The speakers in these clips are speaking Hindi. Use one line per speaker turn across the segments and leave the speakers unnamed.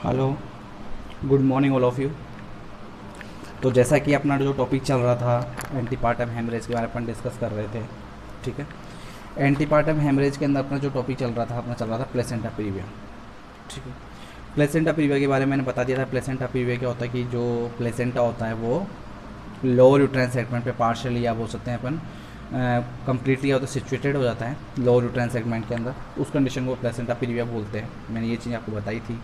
Hello, good morning all of you. तो जैसा कि अपना जो टॉपिक चल रहा था एंटीपार्टम हेमरेज के बारे में अपन डिस्कस कर रहे थे। ठीक है, एंटीपार्टम हेमरेज के अंदर अपना जो टॉपिक चल रहा था प्लेसेंटा प्रीविया। ठीक है, प्लेसेंटा प्रीविया के बारे में मैंने बता दिया था। प्लेसेंटा प्रीविया क्या होता है कि जो प्लेसेंटा होता है वो लोअर यूट्राइन सेगमेंट पे पार्शियली या बोल सकते हैं अपन कम्प्लीटली या तो सिचुएटेड हो जाता है लोअर यूट्राइन सेगमेंट के अंदर, उस कंडीशन को प्लेसेंटा प्रीविया बोलते हैं। मैंने ये चीज़ आपको बताई थी।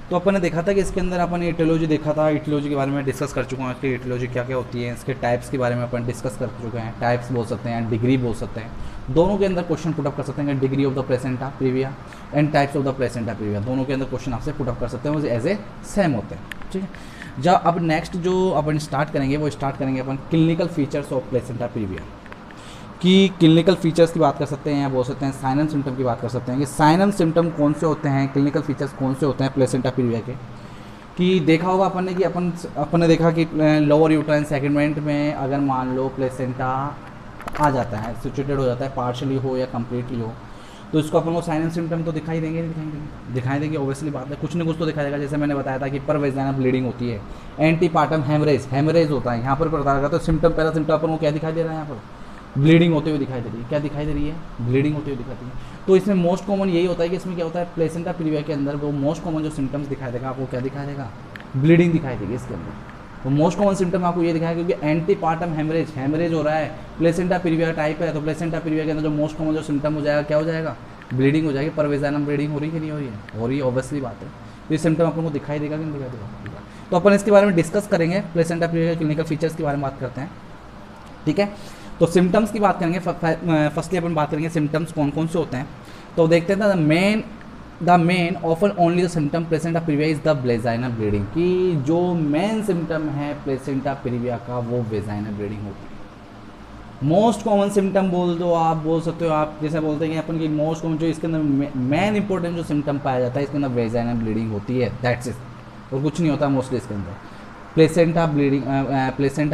तो अपन ने देखा था कि इसके अंदर अपन एटियोलॉजी देखा था, एटियोलॉजी के बारे में डिस्कस कर चुका हूँ। इसकी एटियोलॉजी क्या क्या होती है, इसके टाइप्स के बारे में अपन डिस्कस कर चुके हैं। टाइप्स बोल सकते हैं, डिग्री बोल सकते हैं। दोनों के अंदर क्वेश्चन पुटअप कर सकते हैं, degree of the placenta previa and types of the placenta previa. दोनों के अंदर क्वेश्चन आपसे पुटअप कर सकते हैं, वो एज ए सेम होते हैं। ठीक है, जब अब नेक्स्ट जो अपन स्टार्ट करेंगे वो स्टार्ट करेंगे अपन clinical features of placenta previa कि क्लिनिकल फीचर्स की बात कर सकते हैं या बोल सकते हैं साइन एंड सिम्टम की बात कर सकते हैं कि साइन एंड सिम्टम कौन से होते हैं, क्लिनिकल फीचर्स कौन से होते हैं प्लेसेंटा प्रीविया के। कि देखा होगा अपन ने कि अपन ने देखा कि लोअर यूट्राइन सेगमेंट में अगर मान लो प्लेसेंटा आ जाता है, सिचुएटेड हो जाता है, पार्शियली हो या कम्प्लीटली हो, तो इसको अपन को साइन एंड सिम्टम तो दिखाई देंगे, दिखाई देंगे ऑब्वियसली बात है, कुछ ना कुछ तो दिखाई देगा। जैसे मैंने बताया था कि पर वेजाइनल ब्लीडिंग होती है, एंटीपार्टम हेमरेज होता है। यहाँ पर पता लगा तो सिम्टम, पहला सिम्टम अपन को क्या दिखाई दे रहा है, यहाँ पर ब्लीडिंग होते हुए दिखाई दे रही है। क्या दिखाई दे रही है? ब्लीडिंग होते हुए दिखाती है। तो इसमें मोस्ट कॉमन यही होता है कि इसमें क्या होता है, प्लेसेंटा प्रीविया के अंदर वो मोस्ट कॉमन जो सिम्टम्स दिखाई देगा आपको, क्या दिखाई देगा? ब्लीडिंग दिखाई देगी इसके अंदर। तो मोस्ट कॉमन सिम्टम आपको ये दिखाएगा क्योंकि एंटीपार्टम हेमरेज हो रहा है, प्लेसेंटा प्रीविया टाइप है। तो प्लेसेंटा प्रीविया के अंदर जो मोस्ट कॉमन जो सिम्टम हो जाएगा, क्या हो जाएगा? ब्लीडिंग हो जाएगी। पर वेजाइनल ब्लीडिंग हो रही है कि नहीं हो रही है? हो रही है, ऑब्वियसली बात है। तो ये सिम्टम अपन को दिखाई देगा कि नहीं दिखाई देगा? तो अपन इसके बारे में डिस्कस करेंगे, प्लेसेंटा प्रीविया के क्लिनिकल फीचर्स के बारे में बात करते हैं। ठीक है, तो सिम्टम्स की बात करेंगे। फर्स्टली अपन बात करेंगे सिम्टम्स कौन कौन से होते हैं। तो देखते हैं the main often only the symptom placenta previa is the vaginal bleeding, कि जो मेन सिम्टम है प्लेसेंटा प्रीविया का वो वेजाइनल ब्लीडिंग होती है। मोस्ट कॉमन सिम्टम बोल दो, आप बोल सकते हो, आप जैसे बोलते हैं कि अपन की मोस्ट कॉमन जो इसके अंदर मेन इंपॉर्टेंट जो सिम्टम पाया जाता है इसके अंदर वेजाइनल ब्लीडिंग होती है, दैट्स इट, और कुछ नहीं होता मोस्टली इसके अंदर। प्लेसेंटा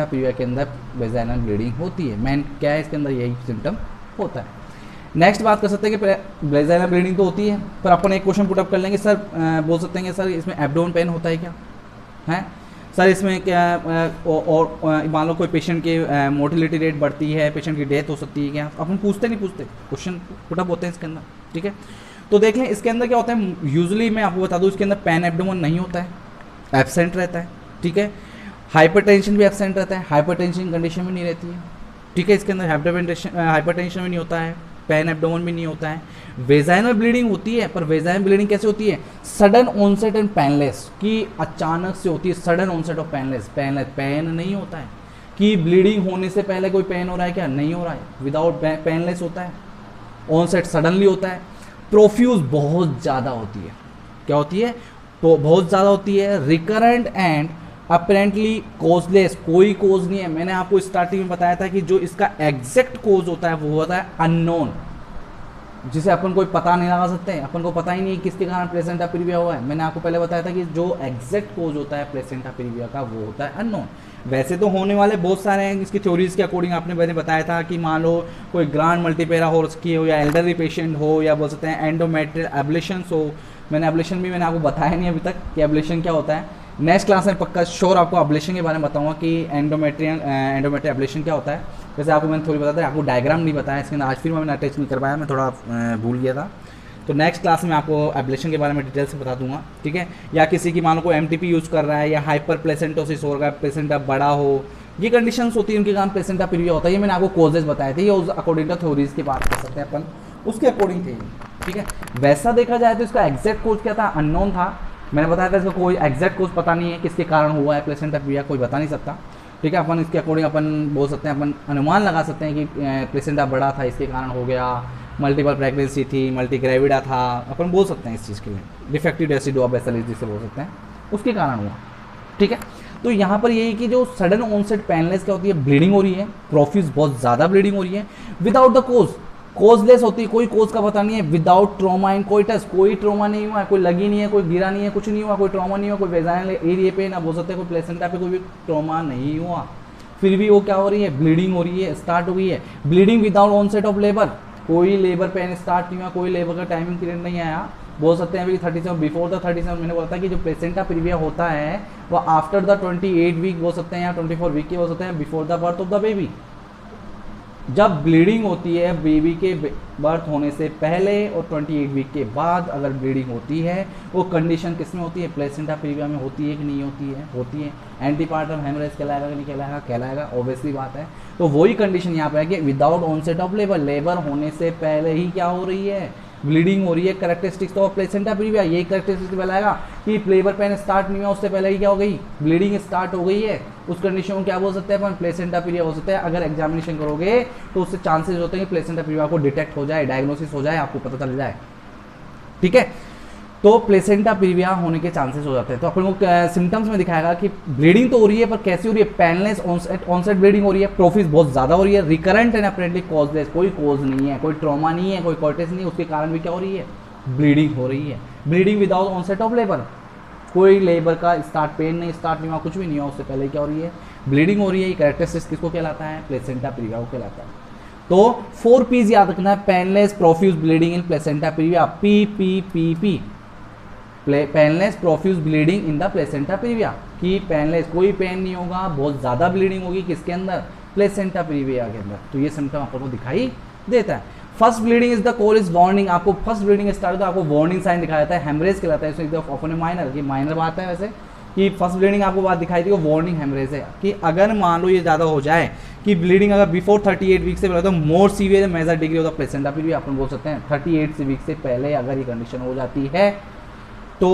प्रीविया के अंदर वेजाइनल ब्लीडिंग होती है, मेन क्या है इसके अंदर, यही सिम्टम होता है। नेक्स्ट बात कर सकते हैं कि वेजाइनल ब्लीडिंग तो होती है, पर अपन एक क्वेश्चन पुटअप कर लेंगे सर, बोल सकते हैं कि सर इसमें एब्डोमेन पेन होता है क्या? है सर इसमें क्या? और मान लो कोई पेशेंट की मोर्टिलिटी रेट बढ़ती है, पेशेंट की डेथ हो सकती है क्या? अपन पूछते नहीं पूछते, क्वेश्चन पुटअप होते हैं इसके अंदर। ठीक है, तो देख लें इसके अंदर क्या होता है। यूजुअली मैं आपको बता दूं इसके अंदर पेन एब्डोमेन नहीं होता है, एब्सेंट रहता है। ठीक है, हाइपरटेंशन भी एब्सेंट रहता है, हाइपरटेंशन कंडीशन भी नहीं रहती है। ठीक है, इसके अंदर हाइपरटेंशन भी नहीं होता है, पेन एब्डोमेन भी नहीं होता है। वेजाइनल ब्लीडिंग होती है, पर वेजाइनल ब्लीडिंग कैसे होती है? सडन ऑनसेट एंड पेनलेस, कि अचानक से होती है, sudden onset of painless. Pain नहीं होता है कि ब्लीडिंग होने से पहले कोई पेन हो रहा है, क्या नहीं हो रहा है, विदाउट पेनलेस होता है। ऑनसेट सडनली होता है। प्रोफ्यूज बहुत ज़्यादा होती है, क्या होती है? तो बहुत ज़्यादा होती है। रिकरेंट एंड अपेरेंटली कोजलेस, कोई कोज नहीं है। मैंने आपको स्टार्टिंग में बताया था कि जो इसका एग्जैक्ट कोज होता है वो होता है अननोन, जिसे अपन कोई पता नहीं लगा सकते, अपन को पता ही नहीं किसके कारण प्लेसेंटा प्रीविया हुआ है। मैंने आपको पहले बताया था कि जो एग्जैक्ट कोज होता है प्लेसेंटा प्रीविया का वो होता है अननोन। वैसे तो होने वाले बहुत सारे हैं, इसकी थ्योरीज के अकॉर्डिंग आपने मैंने बताया था कि मान लो कोई ग्रांड मल्टीपेरा हो रखी हो या एल्डरली पेशेंट हो या बोल सकते हैं एंडोमेट्रियल एब्लेशन हो। मैंने एब्लेशन भी मैंने आपको बताया नहीं अभी तक कि एब्लेशन क्या होता है। नेक्स्ट क्लास में पक्का श्योर आपको एब्लेशन के बारे में बताऊंगा कि एंडोमेट्रियल एब्लेशन क्या होता है। वैसे आपको मैंने थोड़ी बताया था, आपको डायग्राम नहीं बताया इसके अंदर, आज फिर मैंने अटैच नहीं कर पाया, मैं थोड़ा भूल गया था। तो नेक्स्ट क्लास में आपको एब्लेशन के बारे में डिटेल से बता दूंगा। ठीक है, या किसी की मान लो कोई एमटीपी यूज़ कर रहा है या हाइपर प्लेसेंटोसिस हो रहा है, प्लेसेंटा बड़ा हो, ये कंडीशंस होती है, उनके कारण प्लेसेंटा प्रीविया होता है। ये मैंने आपको कॉजेज बताए थे, ये अकॉर्डिंग टू थ्योरीज की बात कर सकते हैं अपन, उसके अकॉर्डिंग थे। ठीक है, वैसा देखा जाए तो इसका एग्जैक्ट कोज क्या था? अननोन था। मैंने बताया था इसका कोई एग्जैक्ट कोज पता नहीं है किसके कारण हुआ है प्लेसेंटा प्रीविया, कोई बता नहीं सकता। ठीक है, अपन इसके अकॉर्डिंग अपन बोल सकते हैं, अपन अनुमान लगा सकते हैं कि प्लेसेंटा बड़ा था इसके कारण हो गया, मल्टीपल प्रेगनेंसी थी, मल्टी ग्रेविडा था, अपन बोल सकते हैं इस चीज़ के लिए, डिफेक्टिव डेसिडुआ बेसिलिस जिसे बोल सकते हैं, उसके कारण हुआ। ठीक है, तो यहाँ पर यही कि जो सडन ऑनसेट पेनलेस क्या होती है, ब्लीडिंग हो रही है, प्रोफ्यूज बहुत ज़्यादा ब्लीडिंग हो रही है, विदाउट द कोज, कोजलेस होती है, कोई कोज का पता नहीं है, विदाउट ट्रॉमा इन कोइटस, कोई ट्रॉमा नहीं हुआ है, कोई लगी नहीं है, कोई गिरा नहीं है, कुछ नहीं हुआ, कोई ट्रॉमा नहीं हुआ, कोई वेजाइनल एरिया पे ना बोल सकते, कोई प्लेसेंटा पे कोई भी ट्रॉमा नहीं हुआ, फिर भी वो क्या हो रही है? ब्लीडिंग हो रही है, स्टार्ट हो गई है। Bleeding without onset of labour, कोई लेबर पेन स्टार्ट नहीं हुआ, कोई लेबर का टाइमिंग पीरियड नहीं आया, बोल सकते हैं अभी 37 बिफोर द 37 मैंने बोला था कि जो प्लेसेंटा प्रीविया होता है वो आफ्टर द 28 वीक बोल सकते हैं या 24 वीक के हो सकते हैं before the birth of the baby. जब ब्लीडिंग होती है बेबी के बर्थ होने से पहले और 28 वीक के बाद अगर ब्लीडिंग होती है वो कंडीशन किस में होती है, प्लेसेंटा प्रीविया में होती है कि नहीं होती है, होती है। एंटीपार्टम हेमरेज कहलाएगा कि नहीं कहलाएगा, कहलाएगा, ऑब्वियसली बात है। तो वही कंडीशन यहाँ पे है कि without onset of labour, labour होने से पहले ही क्या हो रही है, ब्लीडिंग हो रही है। कैरेक्टरिस्टिक्स तो प्लेसेंटा प्रीविया यही कैरेक्टरिस्टिक्स बताएगा कि लेबर पेन स्टार्ट नहीं हुआ उससे पहले ही क्या हो गई, ब्लीडिंग स्टार्ट हो गई है। उस कंडीशन को क्या बोल सकते हैं अपन, प्लेसेंटा प्रीविया हो सकता है। अगर एग्जामिनेशन करोगे तो उससे चांसेस होते हैं कि प्लेसेंटा प्रीविया को डिटेक्ट हो जाए, डायग्नोसिस हो जाए, आपको पता चल जाए। ठीक है, तो प्लेसेंटा प्रीविया होने के चांसेस हो जाते हैं। तो अपन को सिम्टम्स में दिखाएगा कि ब्लीडिंग तो हो रही है पर कैसी हो रही है, पेनलेस ऑनसेट ब्लीडिंग हो रही है, प्रोफिस बहुत ज़्यादा हो रही है, रिकरेंट एंड अपेरेंटली कॉजलेस, कोई कॉज नहीं है, कोई ट्रॉमा नहीं है, कोई कॉर्टेस नहीं है, उसके कारण भी क्या हो रही है, ब्लीडिंग हो रही है। Bleeding without onset of labour, कोई लेबर का स्टार्ट पेन नहीं, स्टार्ट नहीं हुआ, कुछ भी नहीं हुआ, उससे पहले क्या हो रही है, ब्लीडिंग हो रही है। ये कैरेक्टरिस्टिक्स किसको कहलाता है, प्लेसेंटा प्रीविया को कहलाता है। तो 4 P's याद रखना है, painless profuse bleeding in placenta previa, PPPP, painless profuse bleeding in the placenta previa, कि पेनलेस कोई पेन नहीं होगा, बहुत ज़्यादा ब्लीडिंग होगी किसके अंदर, प्लेसेंटा प्रीविया के अंदर। तो ये सिम्टम आपको दिखाई देता है। First bleeding is the call is warning, आपको फर्स्ट ब्लीडिंग स्टार्ट होता है आपको वार्निंग साइन दिखाया जाता है, हेमरेज कहलाता है, इसमें ऑफन माइनर, ये माइनर बात है वैसे, कि फर्स्ट ब्लीडिंग आपको बात दिखाई थी वो वार्निंग हेमरेज है, कि अगर मान लो ये ज़्यादा हो जाए कि ब्लीडिंग अगर बिफोर 38 वीक से पहले तो more severe major degree of the placenta previa अपन बोल सकते हैं। 38 वीक से पहले अगर ये कंडीशन हो जाती है तो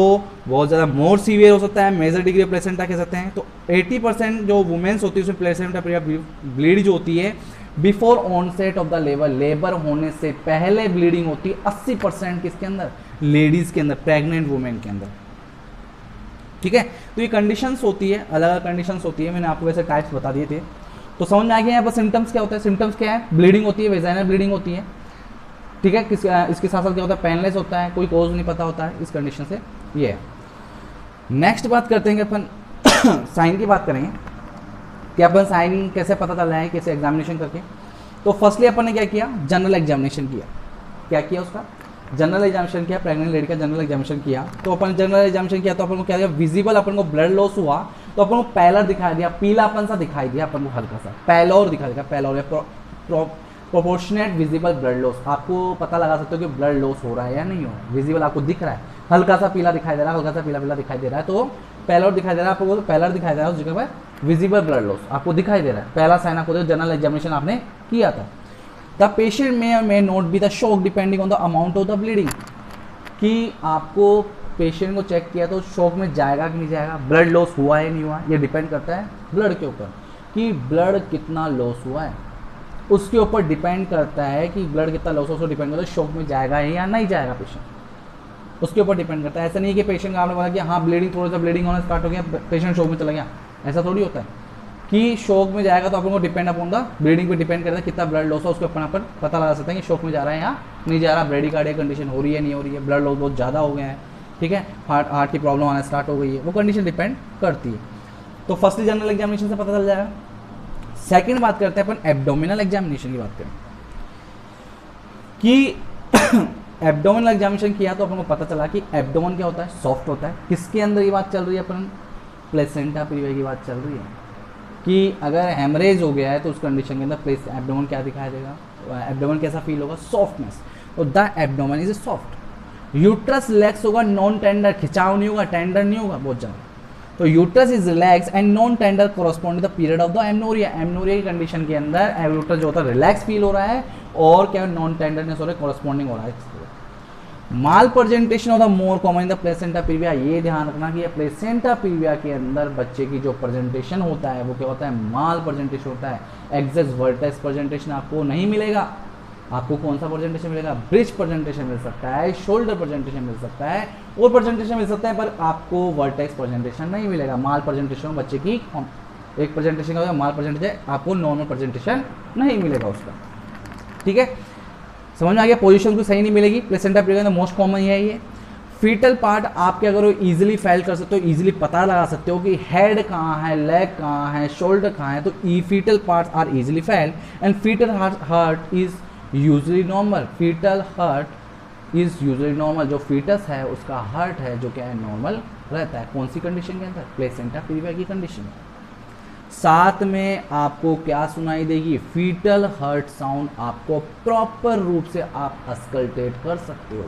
बहुत ज़्यादा मोर सीवियर हो सकता है, मेजर डिग्री ऑफ प्लेसेंटा कह सकते हैं। तो 80% जो वुमेन्स होती है उसमें प्लेसेंटा प्रीविया ब्लीड जो होती है before onset of the labour, labour होने से पहले ब्लीडिंग होती है 80% किसके अंदर, लेडीज़ के अंदर, प्रेग्नेंट वुमेन के अंदर। ठीक है, तो ये कंडीशंस होती है, अलग अलग कंडीशंस होती है, मैंने आपको वैसे टाइप्स बता दिए थे। तो समझ में आ गया यहाँ पर सिम्टम्स क्या होता है, सिम्टम्स क्या है, ब्लीडिंग होती है, वेजाइनल ब्लीडिंग होती है। ठीक है, इसके साथ साथ क्या होता है, पेनलेस होता है, कोई कोज नहीं पता होता है इस कंडीशन से। ये है। नेक्स्ट बात करते हैं कि अपन साइन की बात करेंगे कि अपन साइन कैसे पता चल रहा है, कैसे एग्जामिनेशन करके। तो फर्स्टली अपन ने क्या किया, जनरल एग्जामिनेशन किया। क्या किया उसका, जनरल एग्जामिनेशन किया, प्रेग्नेंट लेडी का जनरल एग्जामिनेशन किया। तो अपन जनरल एग्जामिनेशन किया तो अपन को क्या दिया, विजिबल अपन को ब्लड लॉस हुआ तो अपन को पैलर दिखाई दिया, पीलापन सा दिखाई दिया अपन को, हल्का सा पैलोर दिखाई दिया, पैलोर प्रोपोर्शनेट विजिबल ब्लड लॉस। आपको पता लगा सकते हो कि ब्लड लॉस हो रहा है या नहीं हो, विजिबल आपको दिख रहा है, हल्का सा पीला दिखाई दे रहा है, हल्का सा पीला पीला दिखाई दे रहा है, तो पैलोर दिखाई दे रहा है आपको, तो पैलर दिखाई दे रहा है उस जगह पर विजिबल ब्लड लॉस आपको दिखाई दे रहा है। पहला साइन आपको जनरल एग्जामिनेशन आपने किया था। The patient may not be the shock depending on the amount of the bleeding, कि आपको पेशेंट को चेक किया तो शॉक में जाएगा कि नहीं जाएगा, ब्लड लॉस हुआ है नहीं हुआ, ये डिपेंड करता है ब्लड के ऊपर, कि ब्लड कितना लॉस हुआ है उसके ऊपर डिपेंड करता है, कि ब्लड कितना लॉस हो उसको डिपेंड करता है शॉक में जाएगा या नहीं जाएगा पेशेंट, उसके ऊपर डिपेंड करता है। ऐसा नहीं कि पेशेंट का आपने बोला कि हाँ ब्लीडिंग, थोड़ा सा ब्लीडिंग होना स्टार्ट हो गया, पेशेंट शॉक में चला गया, ऐसा थोड़ी होता है कि शॉक में जाएगा तो अपन को डिपेंड अपॉन द ब्लीडिंग पे डिपेंड करता है कितना ब्लड लॉस है, उसके अपन पता लगा सकते हैं कि शॉक में जा रहा है या नहीं जा रहा, ब्रेडिकार्डिया कंडीशन हो रही है नहीं हो रही है, ब्लड लॉस बहुत ज़्यादा हो गया है, ठीक है, हार्ट की प्रॉब्लम आना स्टार्ट हो गई है, वो कंडीशन डिपेंड करती है। तो फर्स्टली जनरल एग्जामिनेशन से पता चल जाएगा। सेकंड बात करते हैं अपन एब्डोमिनल एग्जामिनेशन की बात करें कि एब्डोमिनल एग्जामिनेशन किया तो अपन को पता चला कि एब्डोमन क्या होता है, सॉफ्ट होता है। किसके अंदर ये बात चल रही है, अपन प्लेसेंटा प्रीविया की बात चल रही है, कि अगर हेमरेज हो गया है तो उस कंडीशन के अंदर एब्डोमन क्या दिखाई देगा, एब्डोमन कैसा फील होगा, सॉफ्टनेस। तो the abdomen is soft. Uterus relax होगा, नॉन टेंडर, खिंचाव नहीं होगा, टेंडर नहीं होगा बहुत ज़्यादा। तो uterus is relax and non tender correspond the period of the amenorrhoea. Amenorrhoea की कंडीशन के अंदर यूट्रस जो होता है रिलैक्स फील हो रहा है और क्या नॉन टेंडरनेस हो रहा है, कोरस्पॉन्डिंग हो रहा है। Malpresentation of the more common in the placenta previa, ये ध्यान रखना कि प्लेसेंटा प्रीविया के अंदर बच्चे की जो प्रेजेंटेशन होता है वो क्या होता है, माल प्रेजेंटेशन होता है। एक्सेस वर्टेक्स प्रेजेंटेशन आपको नहीं मिलेगा। आपको कौन सा प्रेजेंटेशन मिलेगा, ब्रिज प्रेजेंटेशन मिल सकता है, शोल्डर प्रेजेंटेशन मिल सकता है और प्रेजेंटेशन मिल सकता है, पर आपको वर्टेक्स प्रेजेंटेशन नहीं मिलेगा। माल प्रेजेंटेशन बच्चे की एक प्रेजेंटेशन का माल प्रेजेंटेशन, आपको नॉर्मल प्रेजेंटेशन नहीं मिलेगा उसका, ठीक है, समझ में आ गया। पोजीशन को सही नहीं मिलेगी। प्लेसेंटा प्रीविया में मोस्ट कॉमन है ये। फीटल पार्ट आपके अगर वो इजीली फेल कर सकते हो, इजीली पता लगा सकते हो कि हेड कहाँ है, लेग कहाँ है, शोल्डर कहाँ है, तो fetal parts are easily felt and fetal heart is usually normal. Fetal heart is usually normal, जो फीटस है उसका हार्ट है जो क्या है नॉर्मल रहता है। कौन सी कंडीशन के अंदर? प्लेसेंटा प्रीविया की कंडीशन। साथ में आपको क्या सुनाई देगी? फीटल हार्ट साउंड आपको प्रॉपर रूप से आप अस्कल्टेट कर सकते हो।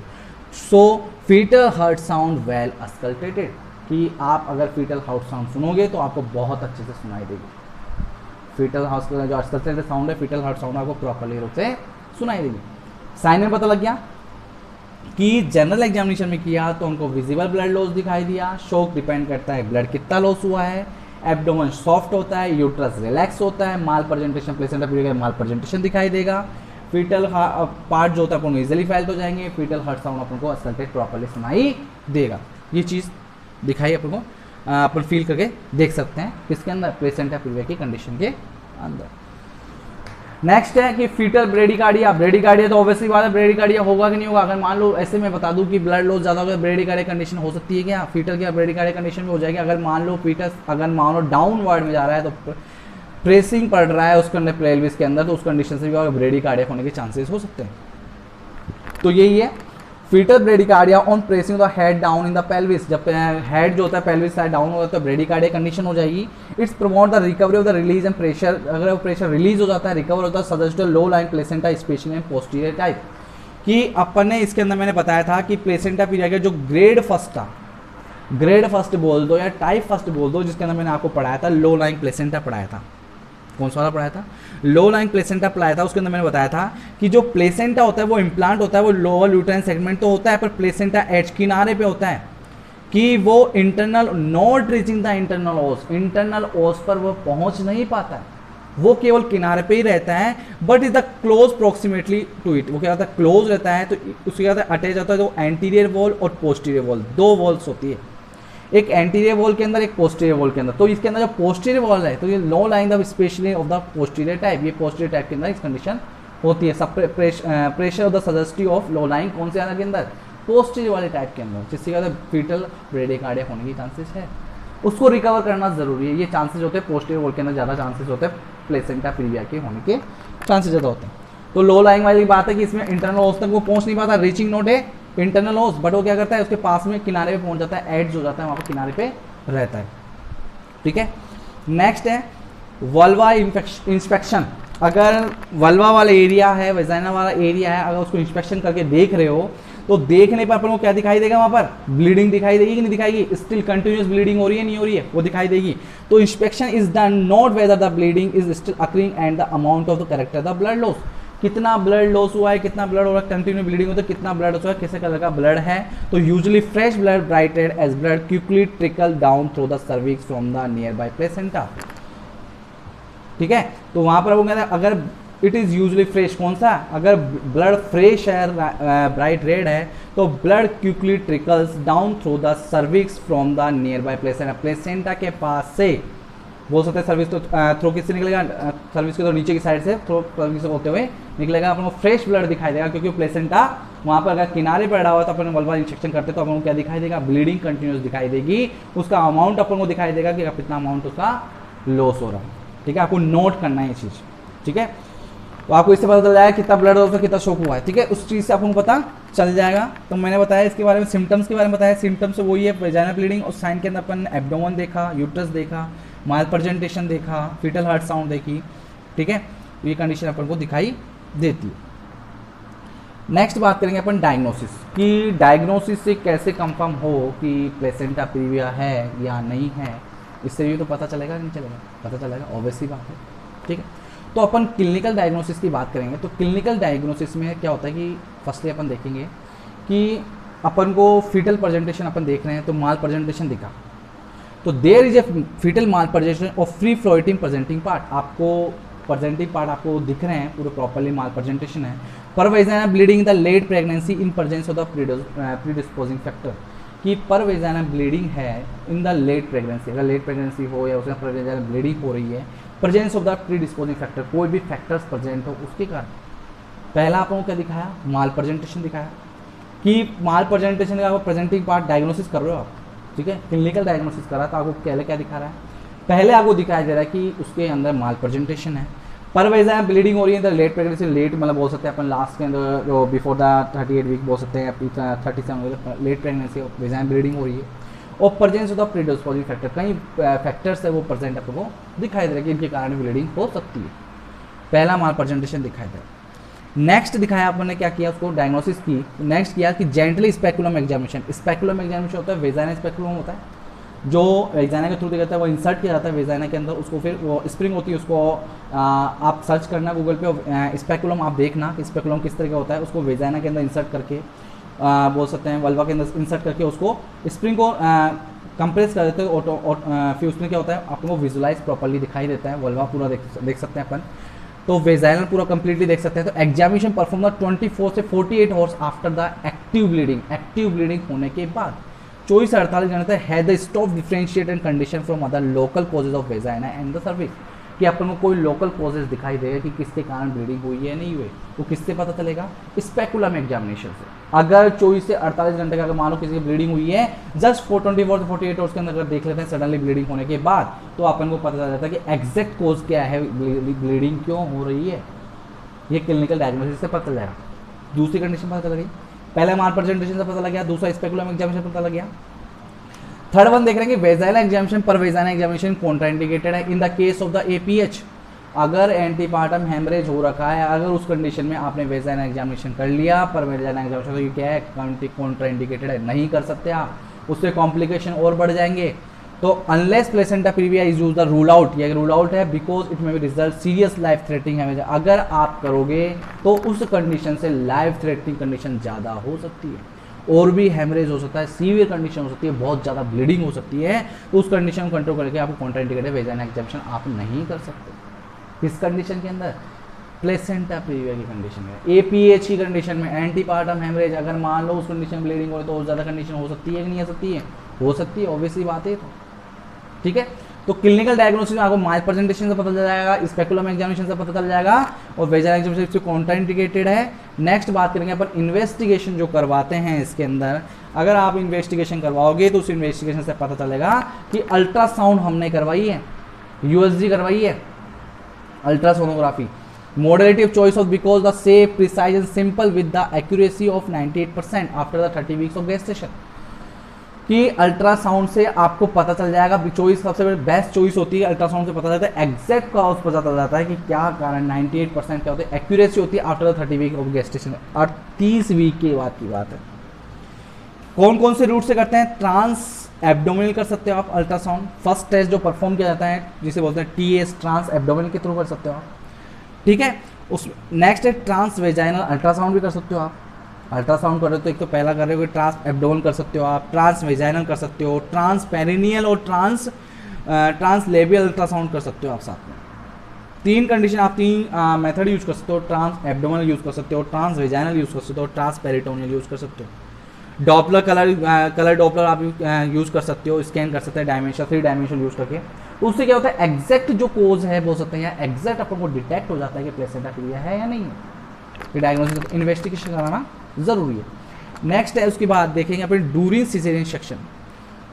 सो फीटल हार्ट साउंड वेल अस्कल्टेटेड, कि आप अगर फीटल हार्ट साउंड सुनोगे तो आपको बहुत अच्छे से सुनाई देगी। फीटल हार्ट जो अस्कल्टेटेड साउंड है, फीटल हार्ट साउंड आपको प्रॉपरली रूप से सुनाई देगी। साइन में पता लग गया कि जनरल एग्जामिनेशन में किया तो उनको विजिबल ब्लड लॉस दिखाई दिया। शॉक डिपेंड करता है ब्लड कितना लॉस हुआ है। एब्डोमेन सॉफ्ट होता है, यूट्रस रिलैक्स होता है, माल प्रेजेंटेशन प्लेसेंटा प्रीविया माल प्रेजेंटेशन दिखाई देगा। फीटल पार्ट जो होता है अपन इजिली फैल्ट हो जाएंगे। फीटल हार्ट साउंड अपन को अस्कल्टेट प्रॉपरली सुनाई देगा। ये चीज़ दिखाई अपन को अपन फील करके देख सकते हैं किसके अंदर? प्लेसेंटा प्रीविया की कंडीशन के अंदर। नेक्स्ट है कि फीटल ब्रेडिकार्डिया। ब्रेडिकार्डिया तो ऑब्वियसली बात है, ब्रेडिकार्डिया होगा कि नहीं होगा। अगर मान लो ऐसे मैं बता दूं कि ब्लड लॉस ज़्यादा होगा, ब्रेडिकार्डिया कंडीशन हो सकती है क्या? फीटल क्या ब्रेडिकार्डिया कंडीशन में हो जाएगी। अगर मान लो फीटस अगर मान लो डाउनवर्ड में जा रहा है तो प्रेसिंग पड़ रहा है उसके अंदर पेल्विस के अंदर, तो उस कंडीशन से भी ब्रेडिकार्डिया होने के चांसेस हो सकते हैं। तो यही है fetal bradycardia on pressing the head down in the pelvis. जब हेड जो होता है पेल्विस साइड डाउन होता है तो ब्रेडिकार्डिया कंडीशन हो जाएगी। It's promote the recovery of the release and pressure. अगर वो प्रेशर रिलीज हो जाता है, रिकवर होता है, suggest low line placenta specially in posterior type. कि अपन ने इसके अंदर मैंने बताया था कि प्लेसेंटा पीरिया का जो ग्रेड फर्स्ट था, ग्रेड फर्स्ट बोल दो या टाइप फर्स्ट बोल दो, जिसके अंदर मैंने आपको पढ़ाया था लो लाइन प्लेसेंटा पढ़ाया था। कौन सा वाला पढ़ाया था? लो लाइन प्लेसेंटा पढ़ाया था। उसके अंदर मैंने बताया था कि जो प्लेसेंटा होता है वो इम्प्लांट होता है, वो लोअर यूट्राइन सेगमेंट तो होता है, पर प्लेसेंटा एज किनारे पे होता है, कि वो internal not reaching the internal ओस, इंटरनल ओस पर वो पहुंच नहीं पाता है, वो केवल किनारे पे ही रहता है। But is the close proximately to it, वो क्या होता है? क्लोज रहता है। तो उसके क्या होता है? अटैच होता है तो एंटीरियर वॉल और पोस्टीरियर वॉल, दो वॉल्स होती है, एक एंटीरियर वॉल के अंदर, एक पोस्टीरियर वॉल के अंदर। तो इसके अंदर जो पोस्टीरियर वॉल है तो ये low line the specially of the posterior type, ये पोस्टीरियर टाइप के अंदर इस कंडीशन होती है। सब pressure of the suggestive of low line कौन से आना के अंदर? पोस्टीरियर वाले टाइप के अंदर, जिससे क्या फीटल ब्रेडिकार्डिया होने की चांसेस है। उसको रिकवर करना जरूरी है। ये चांसेस होते हैं पोस्टीरियर वॉल के अंदर, ज़्यादा चांसेस होते हैं प्लेसेंटा प्रीविया के होने के चांसेस ज़्यादा होते हैं। तो लो लाइन वाली बात है कि इसमें इंटरनल ओस तक वो पहुंच नहीं पाता, रीचिंग नोट है इंटरनल ओस, बट वो क्या करता है? उसके पास में किनारे पे पहुंच जाता है, एड्ज हो जाता है, वहाँ पर किनारे पे रहता है। ठीक है। नेक्स्ट है वल्वा इंस्पेक्शन। अगर वल्वा वाला एरिया है, वेजाइना वाला एरिया है, अगर उसको इंस्पेक्शन करके देख रहे हो तो देखने पर अपन को क्या दिखाई देगा? वहाँ पर ब्लीडिंग दिखाई देगी कि नहीं दिखाएगी? स्टिल कंटिन्यूस ब्लीडिंग हो रही है नहीं हो रही है, वो दिखाई देगी। तो inspection is done not whether the bleeding is still occurring and the amount of the character the blood loss. कितना ब्लड लॉस हुआ है, कितना ब्लड हो रहा है, कंटिन्यू ब्लीडिंग होता है, कितना ब्लड हो रहा है, किस कलर का ब्लड है। तो usually fresh blood bright red as blood quickly trickle down through the cervix from the nearby placenta. ठीक है। तो वहां पर वो कहता है अगर इट इज यूजुअली फ्रेश, कौन सा? अगर ब्लड फ्रेश है, ब्राइट रेड है, तो blood quickly trickles down through the cervix from the nearby placenta. Placenta के पास से बोल सकते हैं सर्विस तो थ्रो किससे निकलेगा? सर्विस के तो नीचे की साइड से थ्रो सर्विस होते हुए निकलेगा। अपन को फ्रेश ब्लड दिखाई देगा, क्योंकि प्लेसेंटा वहाँ पर अगर किनारे पर रहा हुआ तो अपन वल्वा इंजेक्शन करते तो अपन को क्या दिखाई देगा? ब्लीडिंग कंटिन्यूस दिखाई देगी। उसका अमाउंट अपन को दिखाई देगा कि कितना अमाउंट उसका लॉस हो रहा है। ठीक है, आपको नोट करना है ये चीज़। ठीक है, तो आपको इससे पता चल जाएगा कितना ब्लड लॉस कितना शोक हुआ है। ठीक है, उस चीज़ से आपको पता चल जाएगा। तो मैंने बताया इसके बारे में, सिम्टम्स के बारे में बताया। सिम्टम्स वही है वेजाइनल ब्लीडिंग, और साइन के अंदर अपन एब्डोमेन देखा, यूट्रस देखा, माल प्रेजेंटेशन देखा, फीटल हार्ट साउंड देखी। ठीक है, ये कंडीशन अपन को दिखाई देती है। नेक्स्ट बात करेंगे अपन डायग्नोसिस, कि डायग्नोसिस से कैसे कंफर्म हो कि प्लेसेंटा प्रीविया है या नहीं है। इससे भी तो पता चलेगा नहीं चलेगा? पता चलेगा, ऑब्वियसली बात है। ठीक है, तो अपन क्लिनिकल डायग्नोसिस की बात करेंगे। तो क्लिनिकल डायग्नोसिस में क्या होता है कि फर्स्टली अपन देखेंगे कि अपन को फीटल प्रेजेंटेशन अपन देख रहे हैं तो माल प्रेजेंटेशन दिखा, तो there is a fetal malpresentation और फ्री फ्लोटिंग प्रेजेंटिंग पार्ट। आपको प्रेजेंटिंग पार्ट आपको दिख रहे हैं, पूरे प्रॉपरली माल प्रेजेंटेशन है। पर vaginal bleeding the late pregnancy in presence of the predisposing factor, कि पर वेजाइनल ब्लीडिंग है इन द लेट प्रेगनेंसी। अगर लेट प्रेगनेंसी हो या उसमें वेजाइनल ब्लीडिंग हो रही है, presence of the predisposing factor, कोई भी फैक्टर्स प्रेजेंट हो उसके कारण। पहला आपको क्या दिखाया? माल प्रेजेंटेशन दिखाया, कि माल प्रेजेंटेशन का प्रेजेंटिंग पार्ट डायग्नोसिस कर रहे हो आप। ठीक है, क्लिनिकल डायग्नोसिस करा तो आपको पहले क्या दिखा रहा है? पहले आपको दिखाई दे रहा है कि उसके अंदर माल प्रेजेंटेशन है। पर वेजाइनल ब्लीडिंग हो रही है तो लेट प्रेगनेंसी, लेट मतलब बोल सकते हैं अपन लास्ट के अंदर जो बिफोर द 38 वीक बोल सकते हैं, 37 लेट प्रेगनेंसी वेजाइनल ब्लीडिंग हो रही है और प्रेजेंस ऑफ प्रीडिस्पोजिंग फैक्टर, कई फैक्टर्स है वो प्रेजेंट आपको दिखाई दे रहा है कि इनके कारण ब्लीडिंग हो सकती है। पहला माल प्रेजेंटेशन दिखाई दे रहा है। नेक्स्ट दिखाया आपने क्या किया, उसको डायग्नोसिस की। नेक्स्ट किया कि gently speculum examination. Speculum examination होता है, वेजाइनल स्पेकुलम होता है जो वेजाइना के थ्रू दिया जाता है, वो इंसर्ट किया जाता है वेजाइना के अंदर, उसको फिर वो स्प्रिंग होती है, उसको आप सर्च करना गूगल पे, स्पेकुलम आप देखना कि स्पेकुलम किस तरह का होता है, उसको वेजाइना के अंदर इंसर्ट करके बोल सकते हैं वल्वा के अंदर इंसर्ट करके उसको स्प्रिंग को कंप्रेस कर देते हैं, फिर उसमें क्या होता है आपको विजुलाइज प्रॉपर्ली दिखाई देता है, वल्वा पूरा देख सकते हैं अपन, तो वेजाइनल पूरा कंप्लीटली देख सकते हैं। तो एग्जामिनेशन परफॉर्म द 24 से 48 hours after the active bleeding होने के बाद 24 से 48 घंटे है the stop differentiate and condition from other local causes of vagina and the cervix, कि अपन को कोई लोकल कॉजेज दिखाई देगा कि किसके कारण ब्लीडिंग हुई है नहीं हुई, वो किससे पता चलेगा, स्पेकुलम एग्जामिनेशन से। अगर 24 से 48 घंटे का अगर मानो किसी की ब्लीडिंग हुई है, जस्ट 24 से 48 आवर्स के अंदर अगर देख लेते हैं सडनली ब्लीडिंग होने के बाद, तो अपन को पता चल जाता है कि एग्जैक्ट कोज क्या है, ब्लीडिंग क्यों हो रही है, ये क्लिनिकल डायग्नोसिस से पता चल जाएगा। दूसरी कंडीशन पता चल गई, पहला माल प्रेजेंटेशन से पता लग गया, दूसरा स्पेकुलम एग्जामिनेशन पता लग गया। थर्ड वन देख रहे हैं कि वेजाइनल एग्जामिनेशन पर वेजाइनल एग्जामिनेशन कॉन्ट्राइंडिकेटेड है in the case of the APH. अगर एंटीपार्टम हेमरेज हो रखा है, अगर उस कंडीशन में आपने वेजाइनल एग्जामिनेशन कर लिया, पर वेजाइनल एग्जामिनेशन तो ये क्या है, कॉन्ट्राइंडिकेटेड है, नहीं कर सकते आप, उससे कॉम्प्लिकेशन और बढ़ जाएंगे। तो unless placenta previa is use the rule out, ये रूल आउट है because it may be result serious life threatening है। अगर आप करोगे तो उस कंडीशन से लाइफ थ्रेटनिंग कंडीशन ज़्यादा हो सकती है, और भी हेमरेज हो सकता है, सीवियर कंडीशन हो सकती है, बहुत ज़्यादा ब्लीडिंग हो सकती है, तो उस कंडीशन को कंट्रोल करके आपको कॉन्ट्राइंडिकेटेड वेजाइनल एग्जामिनेशन आप नहीं कर सकते। किस कंडीशन के अंदर, प्लेसेंटा प्रीविया की कंडीशन में, एपीएच की कंडीशन में, एंटीपार्टम हेमरेज, अगर मान लो उस कंडीशन में ब्लीडिंग हो तो और ज़्यादा कंडीशन हो सकती है कि नहीं हो सकती है, हो सकती है, ऑब्वियसली बात है। ठीक है, तो क्लिनिकल डायग्नोसिस में आपको माल प्रेजेंटेशन से पता चल जाएगा, स्पेकुलम एग्जामिनेशन से पता चल जाएगा, और वेजाइनल एग्जामिनेशन कॉन्ट्राइंडिकेटेड है। नेक्स्ट बात करेंगे अपन इन्वेस्टिगेशन जो करवाते हैं इसके अंदर, अगर आप इन्वेस्टिगेशन करवाओगे तो उस इन्वेस्टिगेशन से पता चलेगा कि अल्ट्रासाउंड हमने करवाई है, यूएसजी करवाई है, ultrasonography, modality of choice of because the safe, precise and simple with the accuracy of 98% after the 30 weeks of gestation, कि अल्ट्रासाउंड से आपको पता चल जाएगा, चॉइस सबसे बेस्ट चॉइस होती है, अल्ट्रासाउंड से पता चलता है एग्जैक्ट कॉज पता चल जाता है कि क्या कारण, 98% क्या होती है, एक्यूरेसी होती है after the 30 week of gestation, और 30 वीक के बाद की बात है। कौन कौन से रूट से करते हैं, ट्रांस एब्डोमिनल कर सकते हो आप अल्ट्रासाउंड, फर्स्ट टेस्ट जो परफॉर्म किया जाता है जिसे बोलते हैं टीएस, ट्रांस एब्डोमिनल के थ्रू कर सकते हो आप, ठीक है। उस नेक्स्ट है ट्रांस वेजाइनल अल्ट्रासाउंड भी कर सकते हो आप, अल्ट्रासाउंड कर रहे हो तो एक तो पहला कर रहे हो कि ट्रांस एब्डोमिनल कर सकते हो आप, ट्रांस वेजाइनल कर सकते हो, ट्रांस पेरिनियल और ट्रांस लेबियल अल्ट्रासाउंड कर सकते हो आप साथ में। तीन कंडीशन आप तीन मेथड यूज कर सकते हो, ट्रांस एब्डोमिनल यूज कर सकते हो, ट्रांस वेजाइनल यूज कर सकते हो, ट्रांस पेरिटोनियल यूज कर सकते हो। डॉपलर कलर डॉपलर आप यूज कर सकते हो, स्कैन कर सकते हैं डायमेंशन, 3 डायमेंशन यूज करके, तो उससे क्या होता है एग्जैक्ट जो कोज है बोल सकते हैं, या एग्जैक्ट अपन को डिटेक्ट हो जाता है कि प्लेसेंटा प्रीविया है या नहीं है। डायग्नोसिस इन्वेस्टिगेशन कराना जरूरी है। नेक्स्ट है उसके बाद देखेंगे अपन ड्यूरिंग सिजेरियन सेक्शन।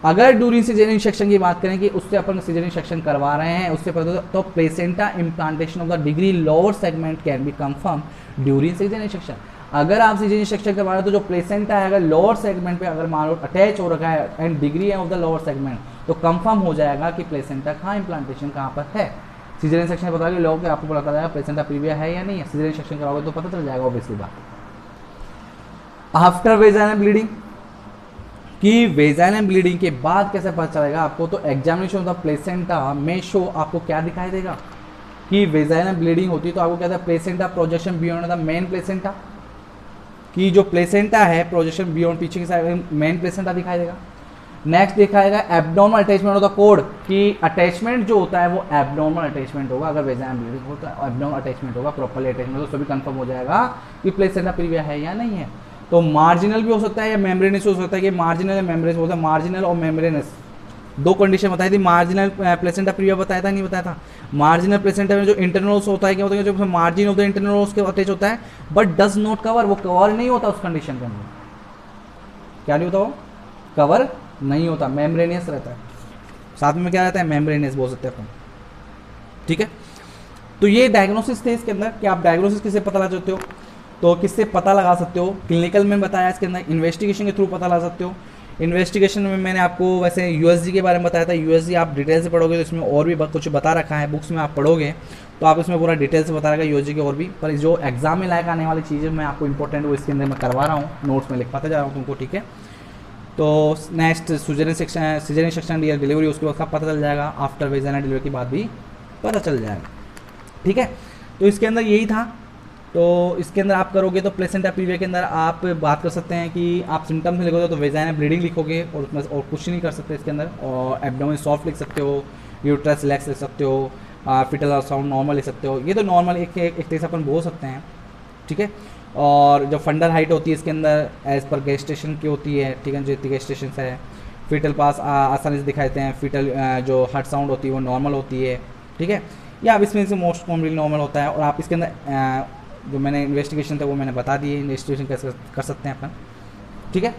अगर ड्यूरिंग सिजेरियन सेक्शन की बात करें कि उससे अपन सिजेरियन सेक्शन करवा रहे हैं, उससे पता तो placenta implantation of the degree lower segment can be confirm during caesarean section. अगर आप सिजेरियन सेक्शन करवा रहे हो तो जो प्लेसेंटा है अगर लोअर सेगमेंट पे अगर मान लो अटैच हो रखा है एंड डिग्री है ऑफ द लोअर सेगमेंट, तो कंफर्म हो जाएगा कि प्लेसेंटा कहाँ इम्प्लांटेशन कहाँ पर है। सिजेरियन सेक्शन बता के लोग आपको पता चलेगा प्लेसेंटा प्रीविया है या नहीं है, सिजेरियन सेक्शन कराओगे तो पता चल जाएगा ऑब्वियसली बात। आफ्टर वेजाइनल ब्लीडिंग, कि वेजाइनल ब्लीडिंग के बाद कैसे पता चलेगा आपको, तो एग्जामिनेशन ऑफ द प्लेसेंटा में शो आपको क्या दिखाई देगा कि वेजाइनल ब्लीडिंग होती है तो आपको क्या था, placenta projection beyond the main placenta, कि जो प्लेसेंटा है प्रोजेक्शन बियॉन्ड पीछे की साइड मेन प्लेसेंटा दिखाई देगा। नेक्स्ट दिखाएगा abdominal attachment of the code, कि अटैचमेंट जो होता है वो एब्डोमिनल अटैचमेंट होगा, अगर वेजाइनल ब्लीडिंग होता है एब्डोमिनल अटैचमेंट होगा, प्रॉपर्ली अटैचमेंट, तो सभी कंफर्म हो जाएगा कि प्लेसेंटा प्रीविया है या नहीं है। तो मार्जिनल भी हो सकता है या मेम्ब्रेनस हो सकता है, कि मार्जिनल या मेम्ब्रेनस होता है, मार्जिनल और मेम्ब्रेनस दो कंडीशन बताई थी। मार्जिनल प्लेसेंटा प्रीविया बताया था नहीं बताया था, मार्जिनल प्लेसेंटा में जो इंटरनल्स होता है क्या होता है, जो मार्जिन ऑफ द इंटरनल्स के अटैच होता है बट डज नॉट कवर, वो कवर नहीं होता उस कंडीशन के अंदर, क्या नहीं होता, वो कवर नहीं होता, मेम्ब्रेनियस रहता है, साथ में क्या रहता है, मेम्ब्रेनियस बोल सकते हैं अपन, ठीक है। तो ये डायग्नोसिस थे इसके अंदर कि आप डायग्नोसिस किससे पता लगा सकते हो, तो किससे पता लगा सकते हो, क्लिनिकल में बताया इसके अंदर, इन्वेस्टिगेशन के थ्रू पता लगा सकते हो। इन्वेस्टिगेशन में मैंने आपको वैसे यूएसजी के बारे में बताया था, यूएसजी आप डिटेल से पढ़ोगे तो इसमें और भी कुछ बता रखा है, बुक्स में आप पढ़ोगे तो आप इसमें पूरा डिटेल से बता रखा है यूएसजी के और भी, पर जो एग्जाम में लायक आने वाली चीज़ें मैं आपको इंपॉर्टेंट वो इसके अंदर मैं करवा रहा हूँ, नोट्स में लिखवाते जा रहा हूँ तुमको, ठीक है। तो नेक्स्ट सिजेरियन सेक्शन डिलीवरी उसके बाद का पता चल जाएगा, आफ्टर वेजाइनल डिलीवरी के बाद भी पता चल जाएगा, ठीक है। तो इसके अंदर यही था। तो इसके अंदर आप करोगे तो प्लेसेंटा प्रीविया के अंदर आप बात कर सकते हैं कि आप सिम्टम्स लिखोगे तो वेजाइनल ब्लीडिंग लिखोगे और उसमें और कुछ नहीं कर सकते इसके अंदर, और एब्डोमेन सॉफ्ट लिख सकते हो, यूट्रस रिलैक्स लिख सकते हो, फिटल साउंड नॉर्मल लिख सकते हो, ये तो नॉर्मल एक तरह से अपन बोल सकते हैं, ठीक है। और जो फंडल हाइट होती है इसके अंदर एज पर गेस्टेशन की होती है, ठीक है, जो इतनी गेस्टेशन है। फीटल पास आसानी से दिखाते हैं, फीटल जो हार्ट साउंड होती है वो नॉर्मल होती है, ठीक है, या अब इसमें से मोस्ट कॉमनली नॉर्मल होता है। और आप इसके अंदर जो मैंने इन्वेस्टिगेशन था वो मैंने बता दी है, इन्वेस्टिगेशन कैसे कर सकते हैं अपन, ठीक है।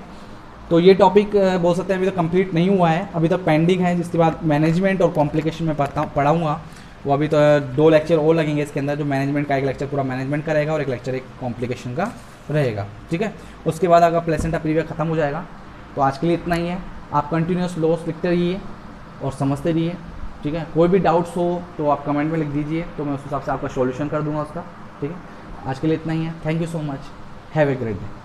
तो ये टॉपिक बोल सकते हैं अभी तक कंप्लीट नहीं हुआ है, अभी तक पेंडिंग है, जिसके बाद मैनेजमेंट और कॉम्प्लिकेशन में पढ़ाऊँगा, वो अभी तो 2 लेक्चर और लगेंगे इसके अंदर, जो मैनेजमेंट का एक लेक्चर पूरा मैनेजमेंट का रहेगा और एक लेक्चर एक कॉम्प्लिकेशन का रहेगा, ठीक है। उसके बाद अगर प्लेसेंटा प्रीविया खत्म हो जाएगा। तो आज के लिए इतना ही है, आप कंटिन्यूस लॉस लिखते रहिए और समझते रहिए, ठीक है। कोई भी डाउट्स हो तो आप कमेंट में लिख दीजिए, तो मैं उस हिसाब से आपका सॉल्यूशन कर दूंगा उसका, ठीक है। आज के लिए इतना ही है, thank you so much, have a great day.